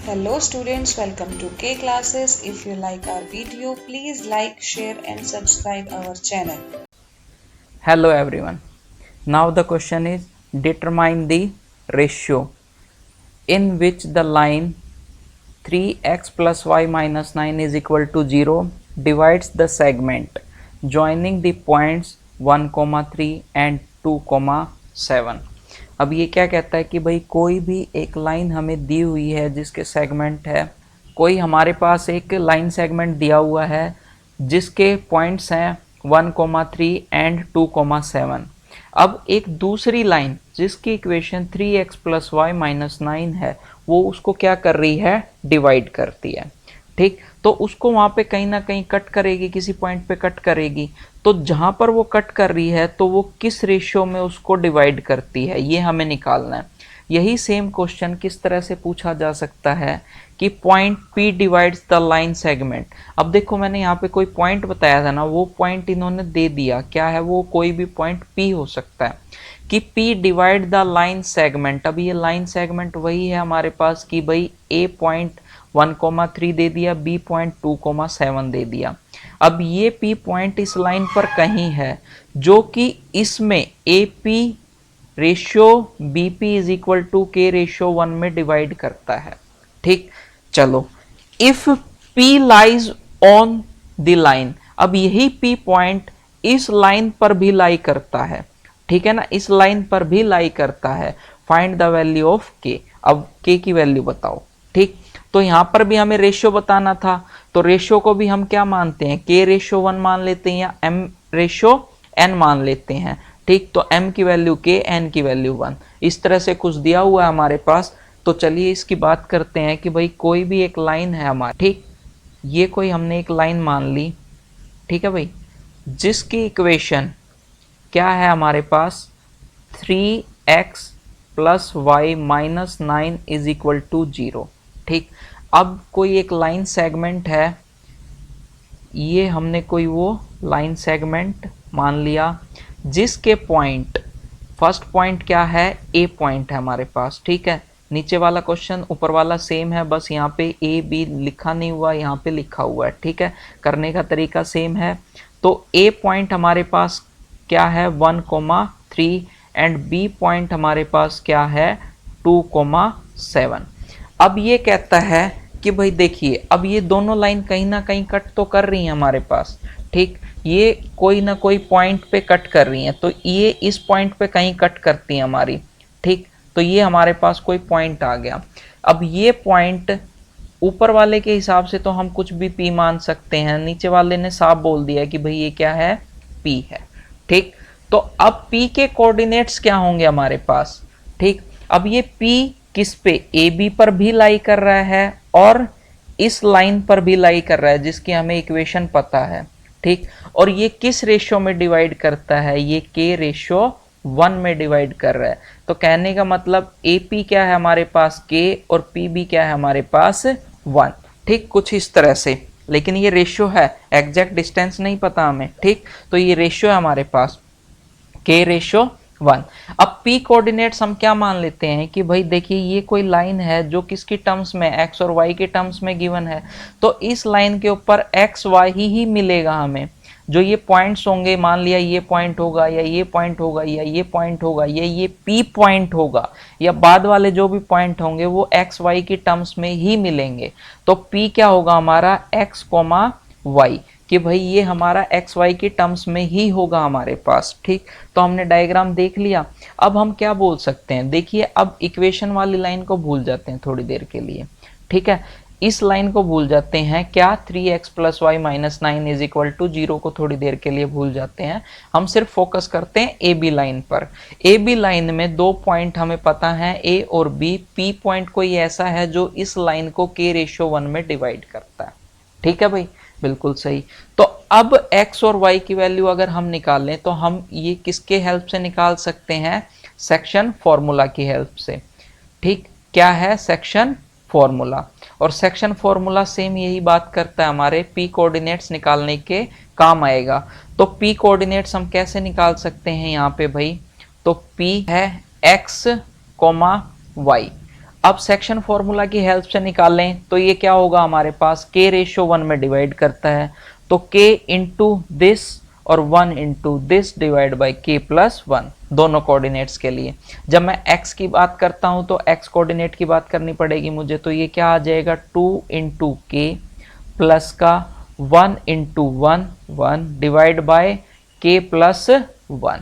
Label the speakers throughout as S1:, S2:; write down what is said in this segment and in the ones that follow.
S1: Hello students, welcome to K classes. If you like our video, please like, share and subscribe our channel.
S2: Hello everyone. Now the question is determine the ratio in which the line 3x plus y minus 9 is equal to 0 divides the segment joining the points 1, 3 and 2, 7. अब ये क्या कहता है कि भाई कोई भी एक लाइन हमें दी हुई है जिसके सेगमेंट है, कोई हमारे पास एक लाइन सेगमेंट दिया हुआ है जिसके पॉइंट्स हैं 1, 3 एंड 2, 7. अब एक दूसरी लाइन जिसकी equation 3x plus y minus 9 है वो उसको क्या कर रही है, डिवाइड करती है। ठीक, तो उसको वहां पे कहीं ना कहीं कट करेगी, किसी पॉइंट पे कट करेगी। तो जहां पर वो कट कर रही है तो वो किस रेशियो में उसको डिवाइड करती है, ये हमें निकालना है। यही सेम क्वेश्चन किस तरह से पूछा जा सकता है कि point P divides the line segment. अब देखो मैंने यहाँ पे कोई पॉइंट बताया था ना, वो पॉइंट इन्होंने दे दिया, क्या है वो, कोई भी पॉइंट P हो सकता है कि P divide the line segment. अब ये लाइन सेगमेंट वही है हमारे पास कि भाई A पॉइंट 1, 3 दे दिया, B पॉइंट 2, 7 दे दिया। अब ये P पॉइंट इस लाइन पर कहीं है जो कि इसमें AP ratio BP is equal to K ratio 1 में डिवाइड करता है। ठीक, चलो, if P lies on the line, अब यही P पॉइंट इस लाइन पर भी लाई करता है, ठीक है ना, इस लाइन पर भी लाई करता है। Find the value of K। अब K की वैल्यू बताओ। ठीक, तो यहां पर भी हमें रेशियो बताना था, तो रेशियो को भी हम क्या मानते हैं, K रेशियो 1 मान लेते हैं या M रेशियो N मान लेते हैं। ठीक, तो M की वैल्यू K, N की वैल्यू 1, इस तरह से कुछ दिया हुआ है हमारे पास। तो चलिए इसकी बात करते हैं कि भाई कोई भी एक लाइन है हमारी, ठीक, ये कोई हमने एक लाइन मान ली, ठीक है भाई, जिसकी इक्वेशन क्या है हमारे पास, 3x plus y minus 9 is equal to 0। ठीक, अब कोई एक लाइन सेगमेंट है, ये हमने कोई वो लाइन सेगमेंट मान लिया जिसके पॉइंट, फर्स्ट पॉइंट क्या है, A पॉइंट है हमारे पास। ठीक है, नीचे वाला क्वेश्चन ऊपर वाला सेम है, बस यहाँ पे A B लिखा नहीं हुआ, यहाँ पे लिखा हुआ है। ठीक है, करने का तरीका सेम है। तो A पॉइंट हमारे पास क्या है, 1, 3 एंड B पॉइंट हमारे पास क्या है, 2, 7। अब ये कहता है कि भाई देखिए, अब ये दोनों लाइन कहीं ना कहीं कट तो कर रही हैं हमारे पास। ठीक, ये कोई ना कोई पॉइंट पे कट कर रही हैं, तो ये इस पॉइंट पे कहीं कट करती हैं हमारी। ठीक, तो ये हमारे पास कोई पॉइंट आ गया। अब ये पॉइंट ऊपर वाले के हिसाब से तो हम कुछ भी P मान सकते हैं, नीचे वाले ने साफ बोल दिया कि भाई ये क्या है, P है। ठीक, तो अब P के कोऑर्डिनेट्स क्या होंगे हमारे पास। ठीक, अब ये P किस पे, AB पर भी लाई कर रहा है और इस लाइन पर भी लाई कर रहा है जिसकी हमें इक्वेशन पता है। ठीक, और ये किस रेशियो में डिवाइड करता है, ये K रेशियो 1 में डिवाइड कर रहा है। तो कहने का मतलब AP क्या है हमारे पास, K, और PB क्या है हमारे पास, 1। ठीक, कुछ इस तरह से, लेकिन ये रेशियो है, एग्जैक्ट डिस्टेंस नहीं पता हमें। ठीक, तो ये रेशियो है हमारे पास K रेशियो 1। अब P कोऑर्डिनेट्स हम क्या मान लेते हैं कि भाई देखिए ये कोई लाइन है जो किसकी टर्म्स में, x और y के टर्म्स में गिवन है, तो इस लाइन के ऊपर x y ही मिलेगा हमें। जो ये पॉइंट्स होंगे, मान लिया ये पॉइंट होगा या ये पॉइंट होगा या ये पॉइंट होगा या ये P पॉइंट होगा, या बाद वाले जो भी पॉइंट होंगे वो x y की टर्म्स में ही मिलेंगे। तो P क्या होगा हमारा, x, y, कि भाई ये हमारा एक्स वाई की टर्म्स में ही होगा हमारे पास। ठीक, तो हमने डायग्राम देख लिया। अब हम क्या बोल सकते हैं, देखिए अब इक्वेशन वाली लाइन को भूल जाते हैं थोड़ी देर के लिए। ठीक है, इस लाइन को भूल जाते हैं, क्या, 3x plus y minus 9 is equal to 0 को थोड़ी देर के लिए भूल जाते हैं। हम सिर्फ फोकस करते हैं ए बी लाइन पर। ए बी लाइन में दो पॉइंट हमें पता है, A और B। P पॉइंट कोई ऐसा है जो इस लाइन को K रेशियो 1 में डिवाइड करता है। ठीक है भाई, बिल्कुल सही। तो अब x और y की वैल्यू अगर हम निकाल लें तो हम ये किसके हेल्प से निकाल सकते हैं, सेक्शन फॉर्मूला की हेल्प से। ठीक, क्या है, सेक्शन फॉर्मूला। और सेक्शन फॉर्मूला सेम यही बात करता है, हमारे P कोऑर्डिनेट्स निकालने के काम आएगा। तो P कोऑर्डिनेट्स हम कैसे निकाल सकते हैं यहाँ पे भाई, तो P है x, y। अब सेक्शन फॉर्मूला की हेल्प से निकालें तो ये क्या होगा हमारे पास, k रेशियो 1 में डिवाइड करता है, तो k इंटू दिस और 1 into this divide by k plus 1 दोनों कोऑर्डिनेट्स के लिए। जब मैं x की बात करता हूं तो x कोऑर्डिनेट की बात करनी पड़ेगी मुझे, तो ये क्या आ जाएगा 2 इंटू k प्लस का 1 into 1 1 divide by k plus 1,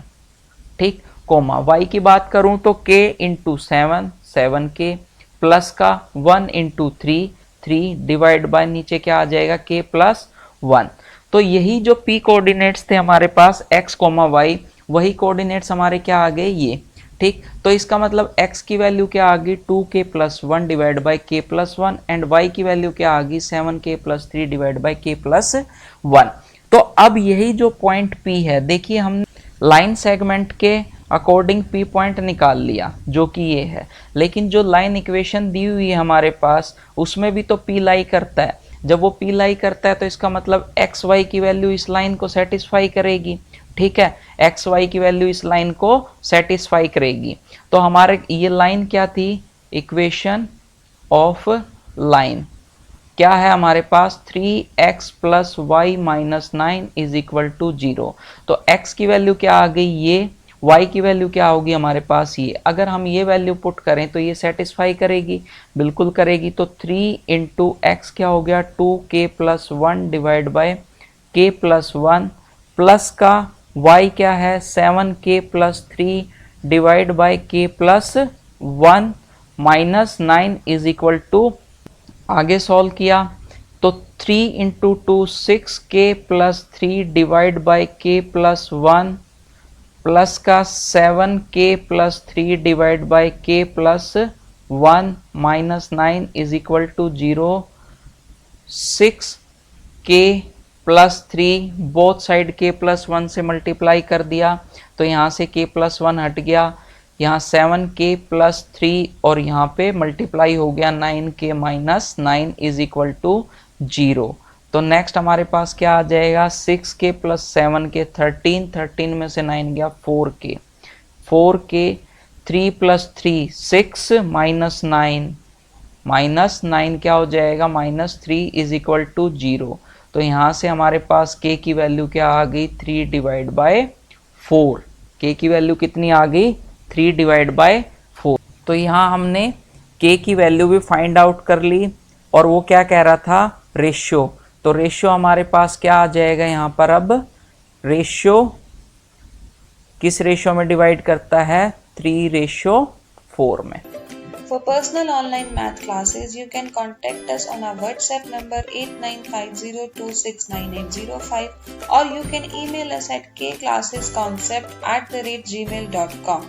S2: ठीक, कोमा। y की बात करूं तो k इंटू 7 7k प्लस का 1 इंटू 3 3 डिवाइड बाय नीचे क्या आ जाएगा k प्लस 1। तो यही जो p कोऑर्डिनेट्स थे हमारे पास x, y, वही कोऑर्डिनेट्स हमारे क्या आ गए ये, ठीक। तो इसका मतलब x की वैल्यू क्या आ गई 2k plus 1 divide by k plus 1 and y की वैल्यू क्या आ गई 7k plus 3 divide by k plus 1। तो अब यही जो पॉइंट P है, देखिए हम लाइन सेगमेंट के अकॉर्डिंग P पॉइंट निकाल लिया जो कि ये है, लेकिन जो लाइन इक्वेशन दी हुई है हमारे पास उसमें भी तो P लाई करता है। जब वो P लाई करता है तो इसका मतलब एक्स वाई की वैल्यू इस लाइन को सेटिस्फाई करेगी, ठीक है, एक्स वाई की वैल्यू इस लाइन को सेटिस्फाई करेगी। तो हमारे ये लाइन क्या थी, इक्वेशन ऑफ लाइन क्या है हमारे पास 3x plus y minus 9 is equal to 0। तो x की वैल्यू क्या आ गई ये, y की वैल्यू क्या होगी हमारे पास ये। अगर हम ये वैल्यू पुट करें तो ये सेटिस्फाई करेगी, बिल्कुल करेगी। तो 3 इंटू एक्स क्या हो गया 2k plus 1 divide by k plus 1 plus का y क्या है 7k plus 3 divide by k plus 1 minus 9 is equal to, आगे सॉल्व किया तो 3 into 2 6k plus 3 divide by k plus 1 plus का 7k plus 3 divide by k plus 1 minus 9 is equal to 0। 6k plus 3 both side k plus 1 से multiply कर दिया तो यहाँ से k प्लस 1 हट गया, यहाँ 7k प्लस 3 और यहाँ पे मल्टीप्लाई हो गया 9k minus 9 is equal to 0। तो नेक्स्ट हमारे पास क्या आ जाएगा 6k प्लस 7k 13 13 में से 9 गया 4k 4k 3 प्लस 3 6 माइनस 9 क्या हो जाएगा माइनस 3 इज इक्वल टू 0। तो यहाँ से हमारे पास k की वैल्यू क्या आ गई 3 डिवाइड बाय 4, k की वैल्यू कितनी आ गई 3 डिवाइड बाय 4। तो यहाँ हमने k की वैल्यू भी फाइंड आउट कर ली और वो क्या कह रहा था रेशियो। तो रेशियो हमारे पास क्या आ जाएगा यहाँ पर, अब रेशियो किस रेशियो में डिवाइड करता है 3:4 में।
S1: For personal online math classes, you can contact us on our WhatsApp number 8950269805 or you can email us at kclassesconcept@gmail.com.